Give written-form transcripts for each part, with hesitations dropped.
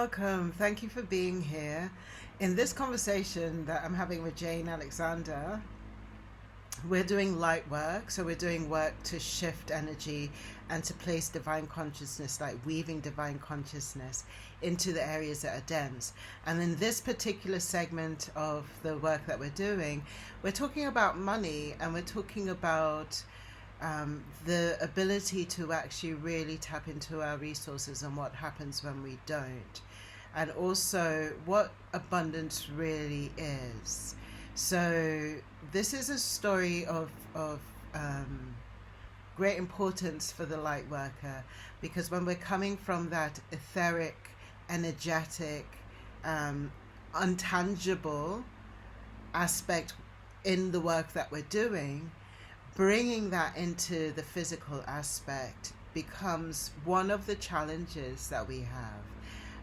welcome. Thank you for being here. In this conversation that I'm having with Jane Alexander, we're doing light work. So we're doing work to shift energy and to place divine consciousness, like weaving divine consciousness into the areas that are dense. And in this particular segment of the work that we're doing, we're talking about money, and we're talking about the ability to actually really tap into our resources and what happens when we don't, and also what abundance really is. So this is a story of great importance for the light worker, because when we're coming from that etheric, energetic, untangible aspect in the work that we're doing, bringing that into the physical aspect becomes one of the challenges that we have.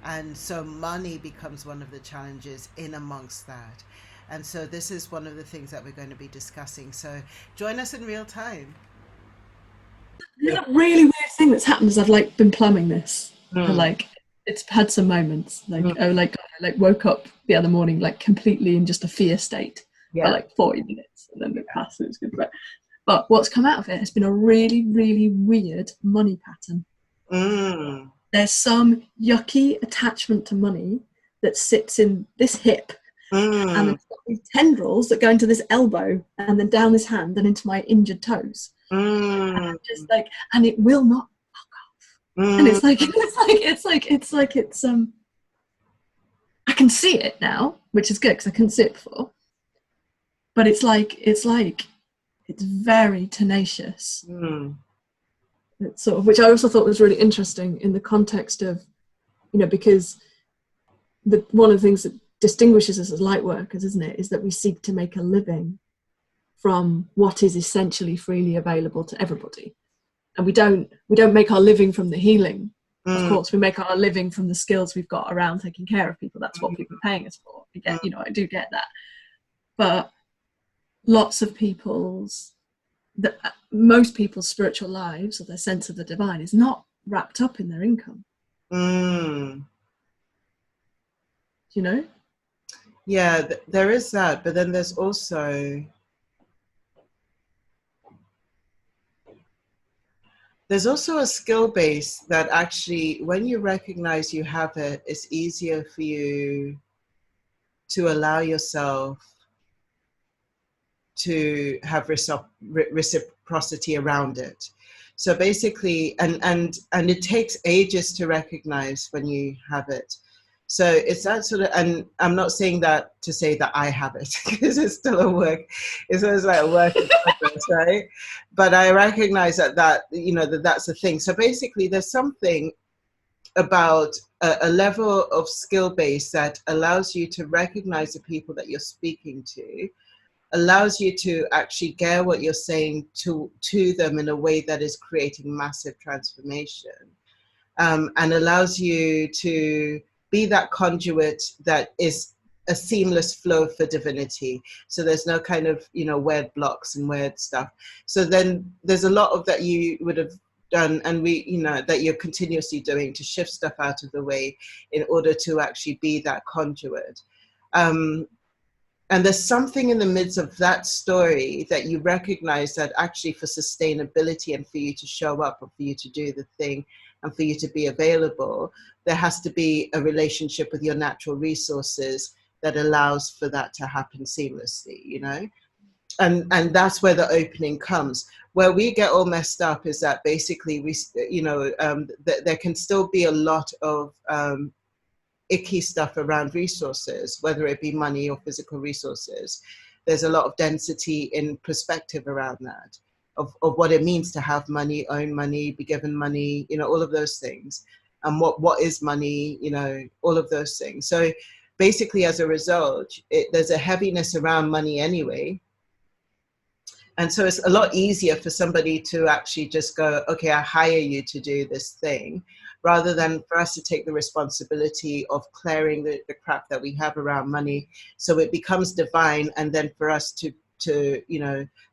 And so money becomes one of the challenges in amongst that. And so this is one of the things that we're going to be discussing. So join us in real time. The really weird thing that's happened is I've been plumbing this. Mm. It's had some moments I woke up the other morning completely in just a fear state Yeah. for 40 minutes, and then it passed. It was good. But what's come out of it has been a really, really weird money pattern. Mm. There's some yucky attachment to money that sits in this hip, and there's got these tendrils that go into this elbow and then down this hand and into my injured toes. And I'm just and it will not fuck off. And it's I can see it now, which is good because I couldn't see it before. But it's very tenacious. It's sort of, which I also thought was really interesting in the context of, because one of the things that distinguishes us as light workers, isn't it, is that we seek to make a living from what is essentially freely available to everybody. And we don't make our living from the healing. Of course, we make our living from the skills we've got around taking care of people. That's what people are paying us for. I do get that. But lots of most people's spiritual lives, or their sense of the divine, is not wrapped up in their income. Yeah, there is that, but then there's also a skill base that actually, when you recognize you have it, it's easier for you to allow yourself to have reciprocity around it. So basically, and it takes ages to recognize when you have it. So it's that sort of, and I'm not saying that to say that I have it, because it's still a work. It's always like a work in progress, right? But I recognize that that's the thing. So basically, there's something about a level of skill base that allows you to recognize the people that you're speaking to, allows you to actually get what you're saying to them in a way that is creating massive transformation, and allows you to be that conduit that is a seamless flow for divinity. So there's no kind of, weird blocks and weird stuff. So then there's a lot of that you would have done, and that you're continuously doing to shift stuff out of the way in order to actually be that conduit. And there's something in the midst of that story that you recognize that actually, for sustainability and for you to show up, or for you to do the thing, and for you to be available, there has to be a relationship with your natural resources that allows for that to happen seamlessly, And that's where the opening comes. Where we get all messed up is that basically there can still be a lot of icky stuff around resources, whether it be money or physical resources. There's a lot of density in perspective around that, of what it means to have money, own money, be given money, all of those things. And what is money, all of those things. So basically, as a result, there's a heaviness around money anyway. And so it's a lot easier for somebody to actually just go, okay, I hire you to do this thing, rather than for us to take the responsibility of clearing the crap that we have around money, so it becomes divine, and then for us to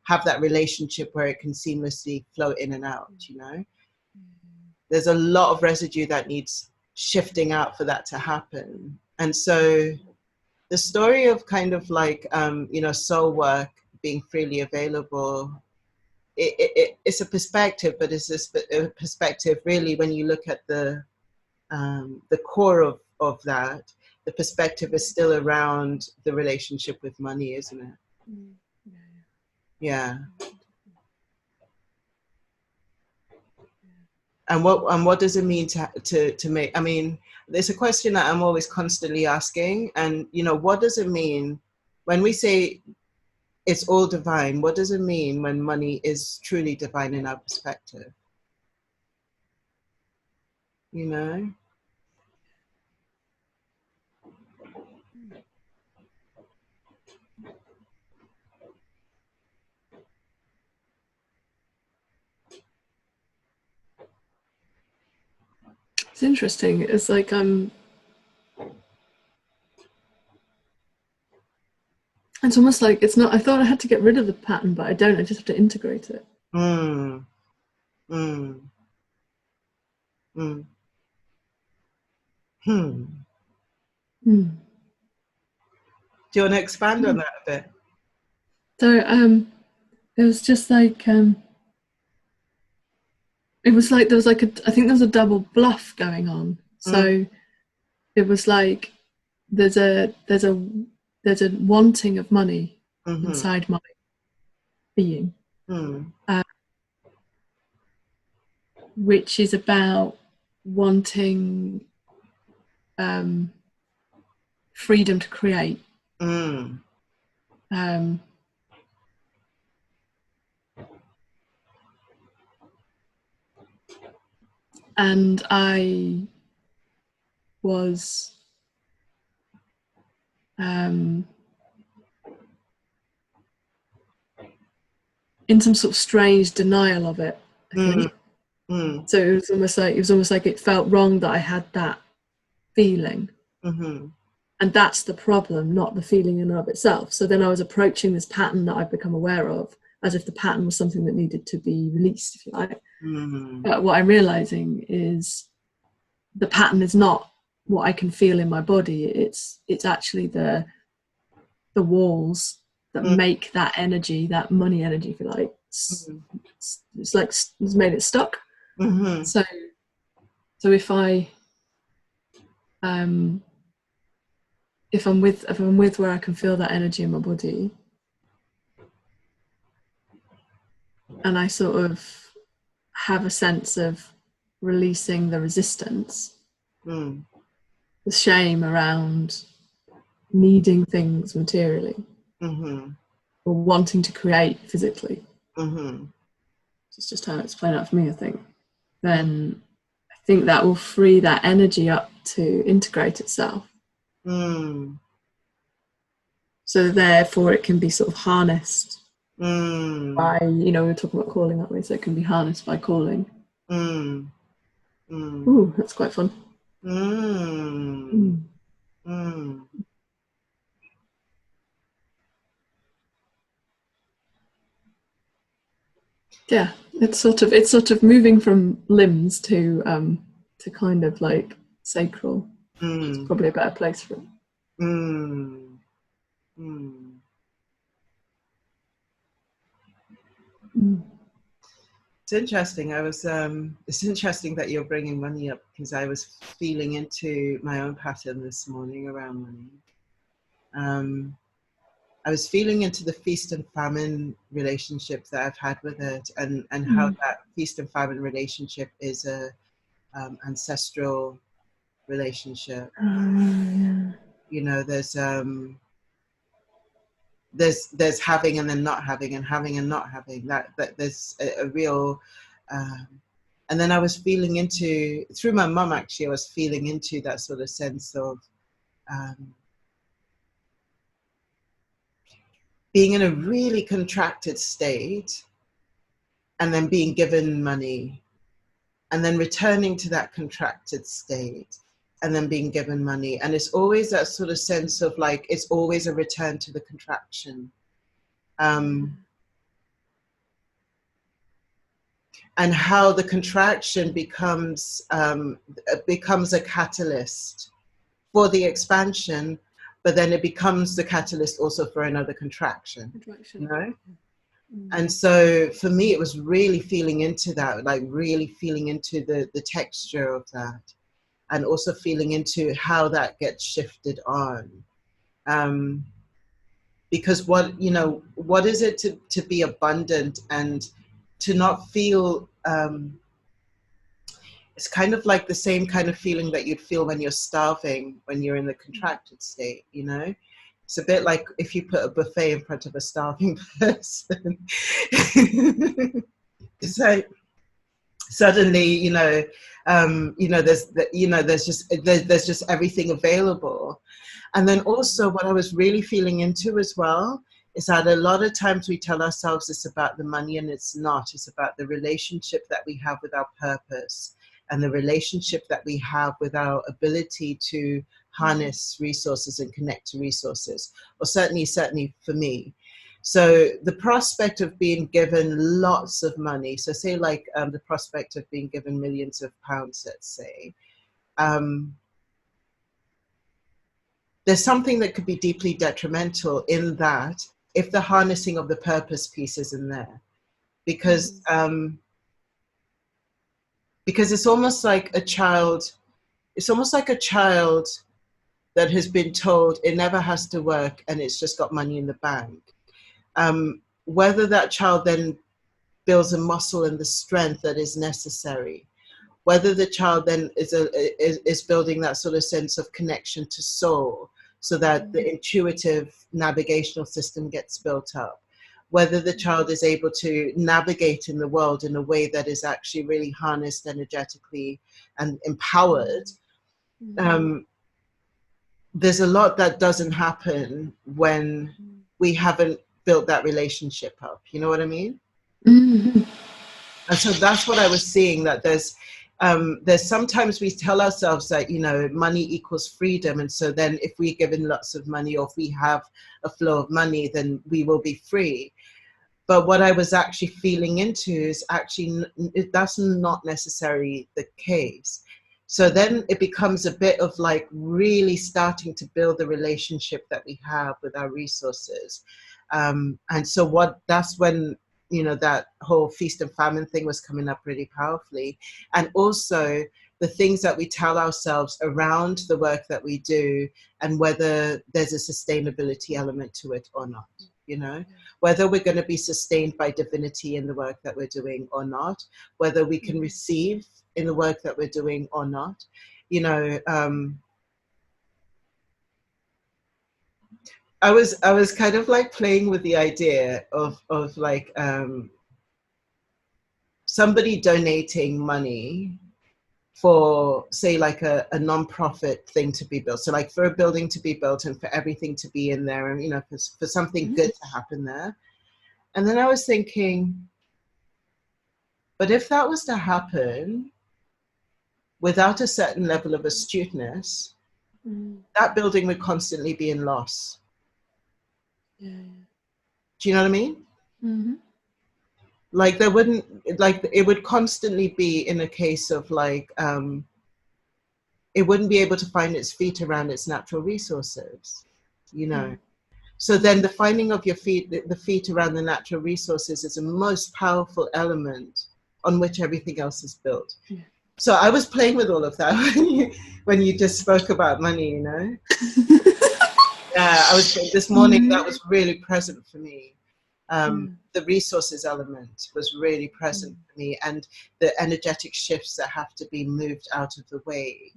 have that relationship where it can seamlessly flow in and out. There's a lot of residue that needs shifting out for that to happen. And so the story of kind of like, you know, soul work being freely available, it's a perspective, but it's a perspective really when you look at the core of that, the perspective is still around the relationship with money, isn't it? Yeah. And what does it mean to make? I mean, there's a question that I'm always constantly asking, and you know, what does it mean when we say it's all divine? What does it mean when money is truly divine in our perspective? You know? It's interesting. It's like it's almost like it's not. I thought I had to get rid of the pattern, but I don't. I just have to integrate it. Mm. Mm. Mm. Hmm. Mm. Do you want to expand on that a bit? So it was just like it was like there was like I think there was a double bluff going on. So it was like there's a wanting of money inside my being, which is about wanting freedom to create. And I was in some sort of strange denial of it, I think. So it was almost like it felt wrong that I had that feeling. And that's the problem, not the feeling in and of itself. So then I was approaching this pattern that I've become aware of as if the pattern was something that needed to be released, if you like. But what I'm realizing is the pattern is not what I can feel in my body. It's actually the walls that make that energy, that money energy, if you like. It's like it's made it stuck. So if I'm with where I can feel that energy in my body, and I sort of have a sense of releasing the resistance, the shame around needing things materially, or wanting to create physically. It's just how it's playing out for me, I think. Then I think that will free that energy up to integrate itself. So therefore it can be sort of harnessed by, you know, we were talking about calling, aren't we? So it can be harnessed by calling. Ooh, that's quite fun. Yeah, it's sort of moving from limbs to kind of like sacral. It's probably a better place for it. It's interesting. It's interesting that you're bringing money up, because I was feeling into my own pattern this morning around money. I was feeling into the feast and famine relationship that I've had with it, and how that feast and famine relationship is a ancestral relationship. You know, there's having and then not having, and having and not having. That there's a real and then I was feeling into, through my mum actually, I was feeling into that sort of sense of being in a really contracted state and then being given money, and then returning to that contracted state and then being given money. And it's always that sort of sense of like, it's always a return to the contraction. and how the contraction becomes a catalyst for the expansion, but then it becomes the catalyst also for another contraction. You know? And so for me, it was really feeling into that, like really feeling into the texture of that, and also feeling into how that gets shifted on. Because what is it to be abundant and to not feel, it's kind of like the same kind of feeling that you'd feel when you're starving, when you're in the contracted state, you know? It's a bit like if you put a buffet in front of a starving person. It's like suddenly, there's just everything available. And then also what I was really feeling into as well is that a lot of times we tell ourselves it's about the money, and it's not. It's about the relationship that we have with our purpose, and the relationship that we have with our ability to harness resources and connect to resources, or certainly for me. So the prospect of being given lots of money, so say like the prospect of being given millions of pounds, let's say, there's something that could be deeply detrimental in that if the harnessing of the purpose piece isn't there. Because it's almost like a child, that has been told it never has to work and it's just got money in the bank. Whether that child then builds a muscle and the strength that is necessary, whether the child then is building that sort of sense of connection to soul, so that the intuitive navigational system gets built up, whether the child is able to navigate in the world in a way that is actually really harnessed energetically and empowered. There's a lot that doesn't happen when we haven't built that relationship up. You know what I mean? And so that's what I was seeing, that there's sometimes we tell ourselves that, money equals freedom. And so then if we're given lots of money, or if we have a flow of money, then we will be free. But what I was actually feeling into is actually, that's not necessarily the case. So then it becomes a bit of like really starting to build the relationship that we have with our resources. And so that's when, that whole feast and famine thing was coming up really powerfully. And also the things that we tell ourselves around the work that we do, and whether there's a sustainability element to it or not, whether we're going to be sustained by divinity in the work that we're doing or not, whether we can receive in the work that we're doing or not. I was kind of like playing with the idea of like somebody donating money for, say, like a non-profit thing to be built. So like for a building to be built and for everything to be in there, and for something good to happen there. And then I was thinking, but if that was to happen without a certain level of astuteness, that building would constantly be in loss. Yeah. Do you know what I mean? Mm-hmm. Like there wouldn't, like it would constantly be in a case of like, it wouldn't be able to find its feet around its natural resources, So then the finding of your feet, the feet around the natural resources, is a most powerful element on which everything else is built. Yeah. So I was playing with all of that when you just spoke about money, Yeah, I was this morning, that was really present for me. The resources element was really present for me, and the energetic shifts that have to be moved out of the way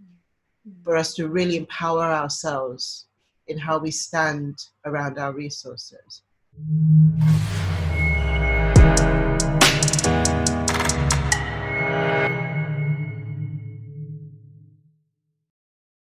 for us to really empower ourselves in how we stand around our resources.